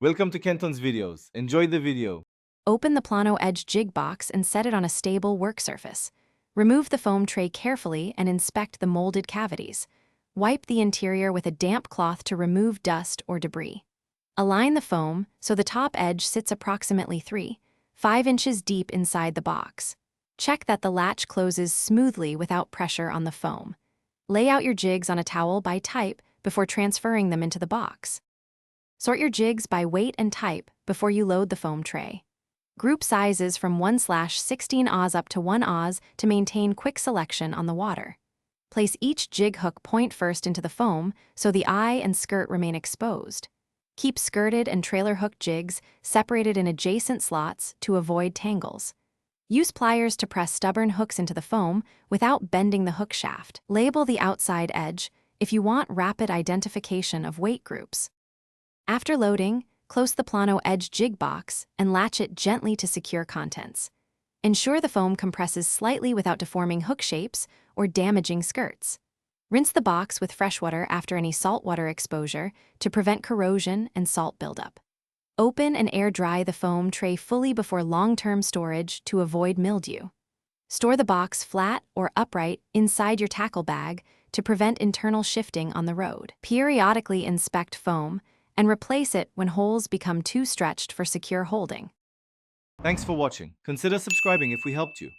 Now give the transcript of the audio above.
Welcome to Kenton's videos. Enjoy the video. Open the Plano Edge Jig Box and set it on a stable work surface. Remove the foam tray carefully and inspect the molded cavities. Wipe the interior with a damp cloth to remove dust or debris. Align the foam so the top edge sits approximately 3-5 inches deep inside the box. Check that the latch closes smoothly without pressure on the foam. Lay out your jigs on a towel by type before transferring them into the box. Sort your jigs by weight and type before you load the foam tray. Group sizes from 1/16 Oz up to 1 Oz to maintain quick selection on the water. Place each jig hook point first into the foam so the eye and skirt remain exposed. Keep skirted and trailer hook jigs separated in adjacent slots to avoid tangles. Use pliers to press stubborn hooks into the foam without bending the hook shaft. Label the outside edge if you want rapid identification of weight groups. After loading, close the Plano Edge Jig Box and latch it gently to secure contents. Ensure the foam compresses slightly without deforming hook shapes or damaging skirts. Rinse the box with fresh water after any saltwater exposure to prevent corrosion and salt buildup. Open and air dry the foam tray fully before long-term storage to avoid mildew. Store the box flat or upright inside your tackle bag to prevent internal shifting on the road. Periodically inspect foam and replace it when holes become too stretched for secure holding. Thanks for watching. Consider subscribing if we helped you.